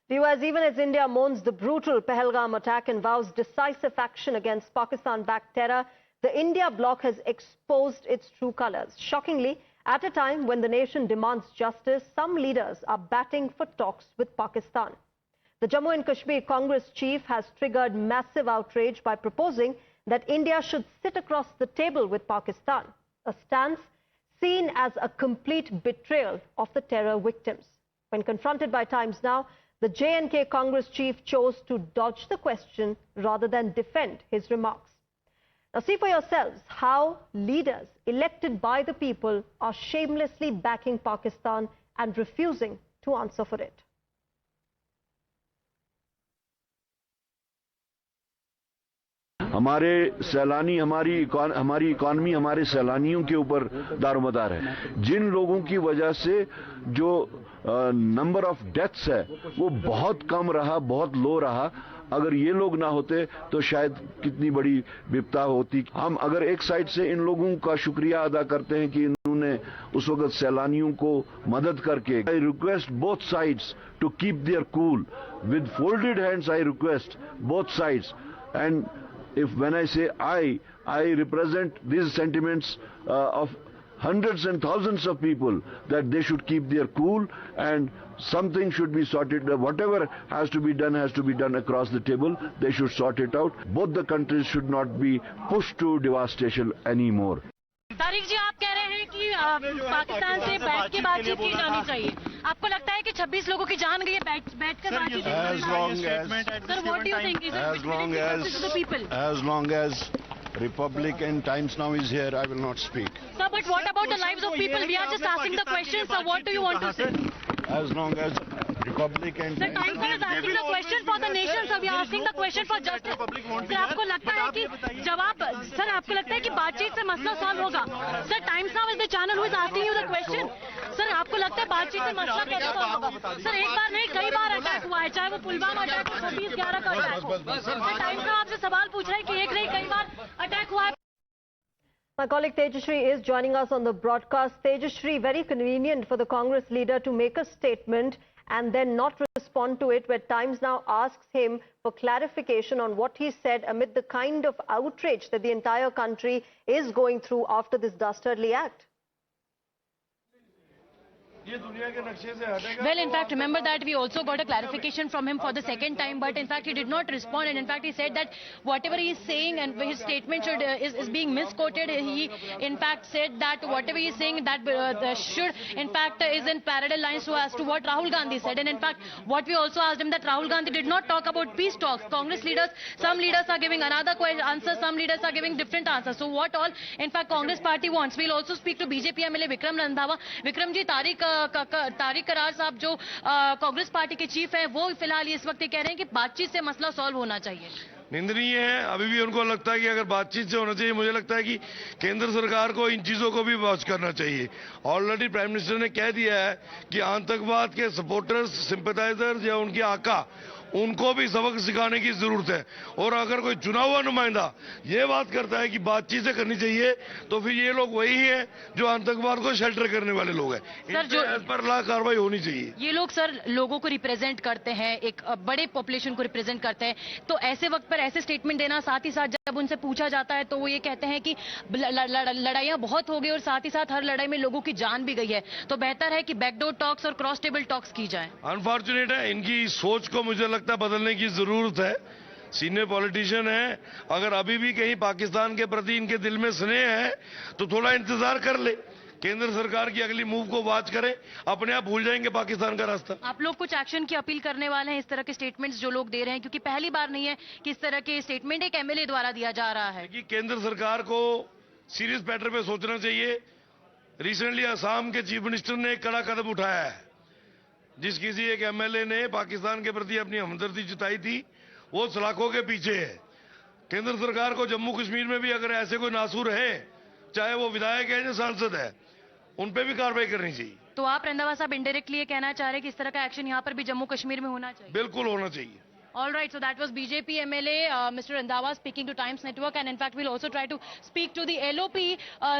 Viewers, even as India mourns the brutal Pahalgam attack and vows decisive action against Pakistan-backed terror, the India bloc has exposed its true colours. Shockingly, at a time when the nation demands justice, some leaders are batting for talks with Pakistan. The Jammu and Kashmir Congress chief has triggered massive outrage by proposing that India should sit across the table with Pakistan, a stance seen as a complete betrayal of the terror victims. When confronted by Times Now, the J&K Congress chief chose to dodge the question rather than defend his remarks. Now see for yourselves how leaders elected by the people are shamelessly backing Pakistan and refusing to answer for it. हमारे सैलानी हमारी economy हमारे सैलानियों के ऊपर दारोमदार है। जिन लोगों की वजह से जो नंबर ऑफ डेथ्स है वो बहुत कम रहा, बहुत लो रहा। अगर ये लोग ना होते तो शायद कितनी बड़ी विपदा होती। हम अगर एक साइड से इन लोगों का शुक्रिया अदा करते हैं कि इन्होंने उस वक्त सैलानियों को मदद करके। I request both sides to keep their cool. With folded hands I request both sides. And when I say I represent these sentiments of hundreds and thousands of people, that they should keep their cool and something should be sorted. Whatever has to be done across the table. They should sort it out. Both the countries should not be pushed to devastation anymore. Tariq ji, आप कह रहे हैं कि पाकिस्तान से बैठ के बातचीत की जानी चाहिए। आपको लगता है कि 26 लोगों की जान गई है बैठ कर बातचीत? Sir, what do you think? Is it between the people? As long as Republic and Times Now is here, I will not speak. Sir, but what about the lives of people? We are just asking the question, sir. What do you want to say? As long as Republic and Sir, Times Now is asking the question for the nation, sir. We are asking the question for justice. Sir, आपको लगता है कि sir आपको लगता है कि बातचीत से मसला सॉल्व होगा? Sir, Times Now is the channel who is asking you the question. Sir, आपको लगता है बातचीत से मसला कैसे सॉल्व होगा? सर, एक बार नहीं कई बार अटैक हुआ है, चाहे वो पुलवामा अटैक हो, 26/11 का अटैक हो। सर, टाइम्स नाउ आपसे सवाल पूछ रहा है कि एक नहीं कई बार अटैक हुआ है। My colleague Tejashri is joining us on the broadcast. Tejashri, very convenient for the Congress leader to make a statement and then not respond to it, where Times Now asks him for clarification on what he said amid the kind of outrage that the entire country is going through after this dastardly act. Well, in fact, remember that we also got a clarification from him for the second time, but in fact he did not respond, and in fact he said that whatever he is saying and his statement is being misquoted. He in fact said that whatever he is saying that should in fact is in parallel lines as to what Rahul Gandhi said, and in fact what we also asked him that Rahul Gandhi did not talk about peace talks. Congress leaders, some leaders are giving another answer, some leaders are giving different answers. So what all in fact Congress party wants. We'll also speak to BJP MLA Vikram Randhawa. Vikram ji, Tariq करार साहब जो Congress party के chief है, वो फिलहाल इस वक्त कह रहे हैं कि बातचीत से मसला सॉल्व होना चाहिए। निंदनीय है। अभी भी उनको लगता है कि अगर बातचीत से होना चाहिए। मुझे लगता है कि केंद्र सरकार को इन चीजों को भी वॉच करना चाहिए। ऑलरेडी प्राइम मिनिस्टर ने कह दिया है कि आतंकवाद के सपोर्टर्स, सिंपैथाइजर्स या उनके आका, उनको भी सबक सिखाने की जरूरत है। और अगर कोई चुना हुआ नुमाइंदा ये बात करता है कि बातचीत से करनी चाहिए, तो फिर ये लोग वही हैं जो आतंकवाद को शेल्टर करने वाले लोग हैं। सर, जो इस पर कार्रवाई होनी चाहिए। ये लोग सर लोगों को रिप्रेजेंट करते हैं, एक बड़े पॉपुलेशन को रिप्रेजेंट करते हैं, तो ऐसे वक्त पर ऐसे स्टेटमेंट देना, साथ ही साथ जब उनसे पूछा जाता है तो वो ये कहते हैं कि लड़ाइयां बहुत हो गई और साथ ही साथ हर लड़ाई में लोगों की जान भी गई है, तो बेहतर है कि बैकडोर टॉक्स और क्रॉस टेबल टॉक्स की जाए। अनफॉर्चुनेट है, इनकी सोच को मुझे लगता है बदलने की जरूरत है। सीनियर पॉलिटिशियन है, अगर अभी भी कहीं पाकिस्तान के प्रति इनके दिल में स्नेह है तो थोड़ा इंतजार कर ले। केंद्र सरकार की अगली मूव को वॉच करें, अपने आप भूल जाएंगे पाकिस्तान का रास्ता। आप लोग कुछ एक्शन की अपील करने वाले हैं इस तरह के स्टेटमेंट्स जो लोग दे रहे हैं, क्योंकि पहली बार नहीं है कि इस तरह के स्टेटमेंट एक एमएलए द्वारा दिया जा रहा है। कि केंद्र सरकार को सीरियस मैटर पे सोचना चाहिए। रिसेंटली असम के चीफ मिनिस्टर ने एक कड़ा कदम उठाया है। जिस किसी एक एमएलए ने पाकिस्तान के प्रति अपनी हमदर्दी जताई थी, वो सलाखों के पीछे है। केंद्र सरकार को जम्मू कश्मीर में भी अगर ऐसे कोई नासूर है, चाहे वो विधायक है या सांसद है, उन पे भी कार्रवाई करनी चाहिए। तो आप रंधावा साहब इनडायरेक्टली ये कहना चाह रहे हैं कि इस तरह का एक्शन यहाँ पर भी जम्मू कश्मीर में होना चाहिए? बिल्कुल होना चाहिए। All right, so that was BJP MLA Mr. Randhawa speaking to Times Network, and in fact we'll also try to speak to the LOP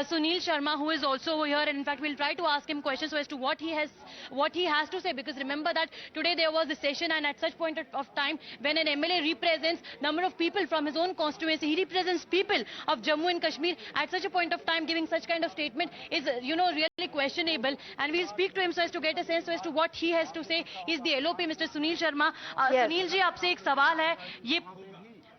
Sunil Sharma, who is also here, and in fact we'll try to ask him questions as to what he has to say, because remember that today there was a session, and at such point of time when an MLA represents number of people from his own constituency, he represents people of Jammu and Kashmir, at such a point of time giving such kind of statement is really questionable, and we'll speak to him so as to get a sense as to what he has to say. Is the LOP Mr. Sunil Sharma. Yes. Sunil ji, आपसे एक सवाल है, ये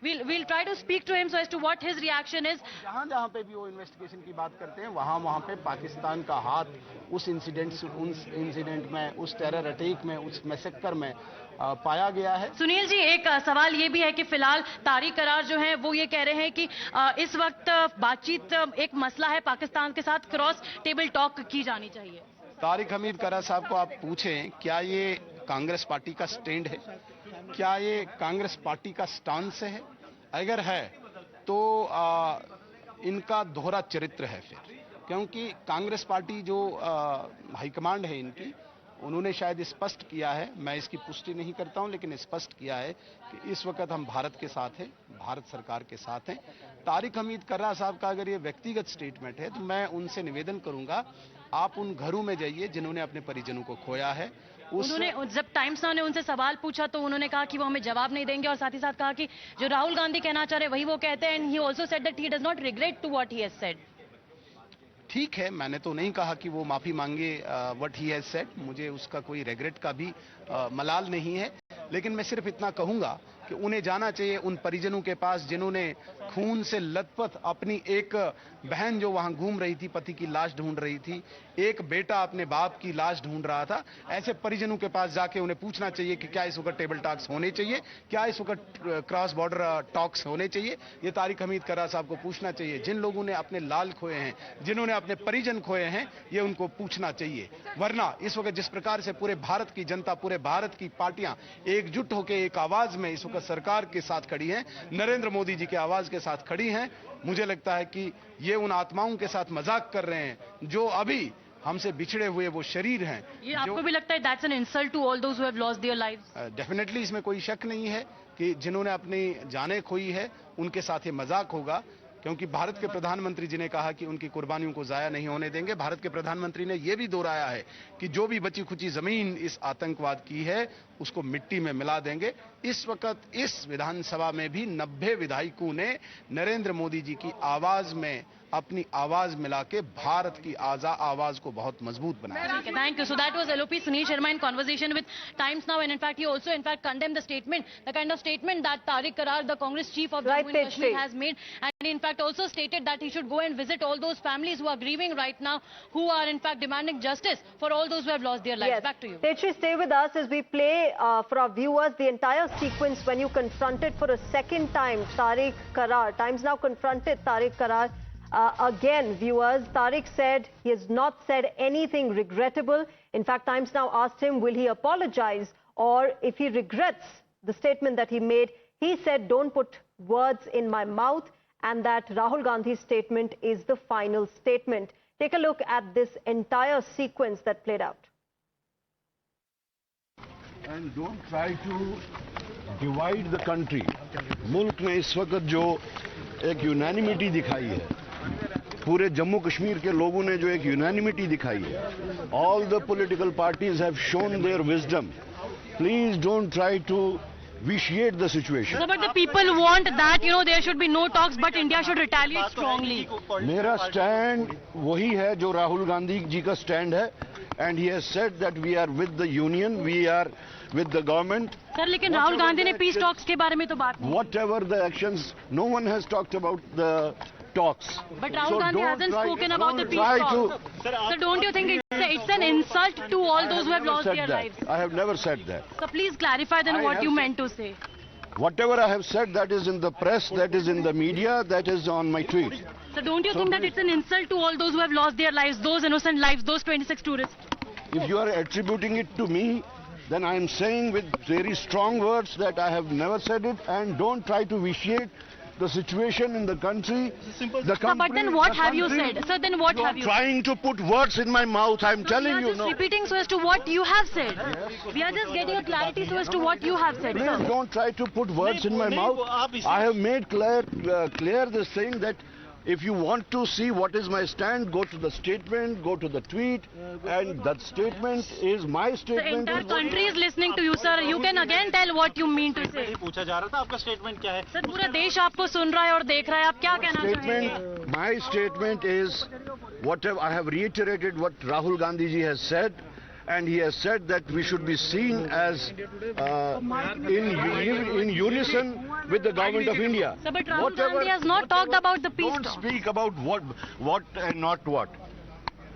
we'll try to speak to him so as to what his reaction is. जहाँ पे भी वो investigation की बात करते हैं, वहाँ पे पाकिस्तान का हाथ उस इंसिडेंट में, उस टेरर अटैक में, उस मैसेकर में पाया गया है। सुनील जी, एक सवाल ये भी है कि फिलहाल तारिक करार जो है वो ये कह रहे हैं कि इस वक्त बातचीत एक मसला है, पाकिस्तान के साथ क्रॉस टेबल टॉक की जानी चाहिए। तारिक हमीद करार साहब को आप पूछें, क्या ये कांग्रेस पार्टी का स्टैंड है? क्या ये कांग्रेस पार्टी का स्टांस है? अगर है तो इनका दोहरा चरित्र है फिर, क्योंकि कांग्रेस पार्टी जो हाईकमांड है इनकी, उन्होंने शायद स्पष्ट किया है, मैं इसकी पुष्टि नहीं करता हूं, लेकिन स्पष्ट किया है कि इस वक्त हम भारत के साथ हैं, भारत सरकार के साथ हैं। तारिक हमीद करार साहब का अगर ये व्यक्तिगत स्टेटमेंट है तो मैं उनसे निवेदन करूंगा, आप उन घरों में जाइए जिन्होंने अपने परिजनों को खोया है। उन्होंने जब टाइम्स नाउ ने उनसे सवाल पूछा तो उन्होंने कहा कि वो हमें जवाब नहीं देंगे, और साथ ही साथ कहा कि जो राहुल गांधी कहना चाह रहे वही वो कहते हैं, and he also said that he does not regret to what he has said. ठीक है, मैंने तो नहीं कहा कि वो माफी मांगे व्हाट ही हैज सेड, मुझे उसका कोई रिग्रेट का भी मलाल नहीं है, लेकिन मैं सिर्फ इतना कहूंगा कि उन्हें जाना चाहिए उन परिजनों के पास जिन्होंने खून से लथपथ अपनी एक बहन जो वहां घूम रही थी, पति की लाश ढूंढ रही थी, एक बेटा अपने बाप की लाश ढूंढ रहा था, ऐसे परिजनों के पास जाके उन्हें पूछना चाहिए कि क्या इस वक्त टेबल टॉक्स होने चाहिए, क्या इस वक्त क्रॉस बॉर्डर टॉक्स होने चाहिए। ये तारिक हमीद करार साहब को पूछना चाहिए। जिन लोगों ने अपने लाल खोए हैं, जिन्होंने अपने परिजन खोए हैं, ये उनको पूछना चाहिए। वरना इस वक्त जिस प्रकार से पूरे भारत की जनता, पूरे भारत की पार्टियां एकजुट होकर एक आवाज में इस वक्त सरकार के साथ खड़ी हैं, नरेंद्र मोदी जी की आवाज के साथ खड़ी हैं, मुझे लगता है कि ये उन आत्माओं के साथ मजाक कर रहे हैं जो अभी हमसे बिछड़े हुए वो शरीर हैं। ये आपको भी लगता है that's an insult to all those who have lost their lives? Definitely इसमें कोई शक नहीं है कि जिन्होंने अपनी जानें खोई है उनके साथ ये मजाक होगा, क्योंकि भारत के प्रधानमंत्री जी ने कहा कि उनकी कुर्बानियों को जाया नहीं होने देंगे। भारत के प्रधानमंत्री ने यह भी दोहराया है कि जो भी बची खुची जमीन इस आतंकवाद की है उसको मिट्टी में मिला देंगे। इस वक्त इस विधानसभा में भी 90 विधायकों ने नरेंद्र मोदी जी की आवाज में अपनी आवाज मिला के भारत की आवाज को बहुत मजबूत बनाया। Thank you. So that was LOP Sunil Sharma in conversation with Times Now, and in fact he also condemned the statement, the kind of statement that Tariq Karar, the Congress chief of Jammu and Kashmir, has made, and in fact also stated that he should go and visit all those families who are grieving right now, who are in fact demanding justice for all those who have lost their lives. Yes. Back to you. Tetri, stay with us as we play for our viewers the entire sequence when you confronted for a second time Tariq Karar. Times Now confronted Tariq Karar. Again, viewers, Tariq said he has not said anything regrettable. In fact, Times Now asked him, will he apologize, or if he regrets the statement that he made. He said, don't put words in my mouth, and that Rahul Gandhi's statement is the final statement. Take a look at this entire sequence that played out. And don't try to divide the country. मुल्क में इस वक्त जो एक unanimity दिखाई है, पूरे जम्मू कश्मीर के लोगों ने जो एक यूनानिमिटी दिखाई है, all the political parties have shown their wisdom. Please don't try to vitiate the situation. So, but the people want that, there should be no talks, but India should retaliate strongly. मेरा stand वही है जो राहुल गांधी जी का stand है, and he has said that we are with the union, we are with the government. Sir, लेकिन राहुल गांधी ने peace talks के बारे में तो बात नहीं. Whatever the actions, no one has talked about the talks. But Rahul Gandhi hasn't spoken about the peace talks. So don't you think it's an insult to all those who have lost their lives? I have never said that. So please clarify then what you meant to say. Whatever I have said, that is in the press, that is in the media, that is on my tweet. So don't you think that it's an insult to all those who have lost their lives, those innocent lives, those 26 tourists? If you are attributing it to me, then I am saying with very strong words that I have never said it, and don't try to vitiate the situation in the country. The Sir, but then what have you said? Sir, then what You have are you trying to put words in my mouth. I'm telling We you are just now. repeating so as to what you have said. We are just getting a clarity so as to what you have said, Please sir. don't try to put words in my mouth. I have made clear this thing that if you want to see what is my stand, go to the statement, go to the tweet, and that statement is my The statement. entire country is listening to you, sir. You can again tell what you mean to say. पूछा जा रहा था आपका statement क्या है? Sir पूरा देश आपको सुन रहा है और देख रहा है. आप क्या कहना चाहेंगे? Statement, my statement is whatever I have reiterated what Rahul Gandhi ji has said, and he has said that we should be seen as in unison with the government of India. Sir, but Rahul Gandhi has not talked about the peace Don't talks. speak about what and not what.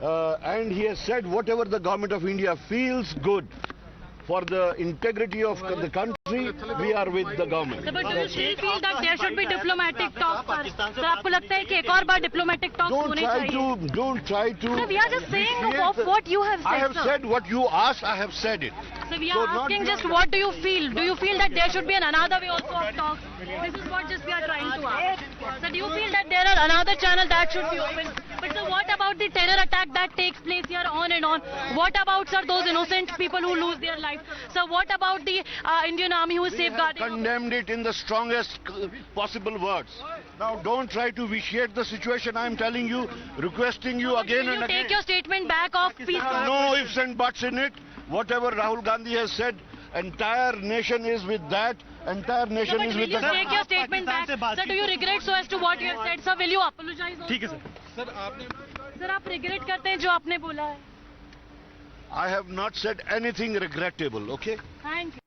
And he has said whatever the government of India feels good for the integrity of the country, we are with the government. Sir, but do you still feel that there should be diplomatic talks? Sir, आपको लगता है कि एक और बार diplomatic talks Don't होने चाहिए? don't try to. Sir, we are just saying vitiate of what you have I said, have sir. said what you asked. I have said it. So we So are not asking just beyond- what do you feel? Do you feel that there should be another way also of talks? This is what just we are trying to ask. So do you feel that there are another channel that should be open? But sir, what about the terror attack that takes place here on and on? What about, sir, those innocent people who lose their life? Sir, what about the Indian Army who is safeguarding? Condemned it in the strongest possible words. Now don't try to vitiate the situation. I am telling you, requesting you again Will and you again. take your statement back of peace talks? No ifs and buts in it. Whatever Rahul Gandhi has said, entire nation is with that. Entire Sir, nation but is will with you the take your statement back? Sir, do you regret so as to what you have said? Sir, will you apologize? ठीक है sir. Sir, आप regret करते हैं जो आपने बोला है? I have not said anything regrettable, okay? Thank you.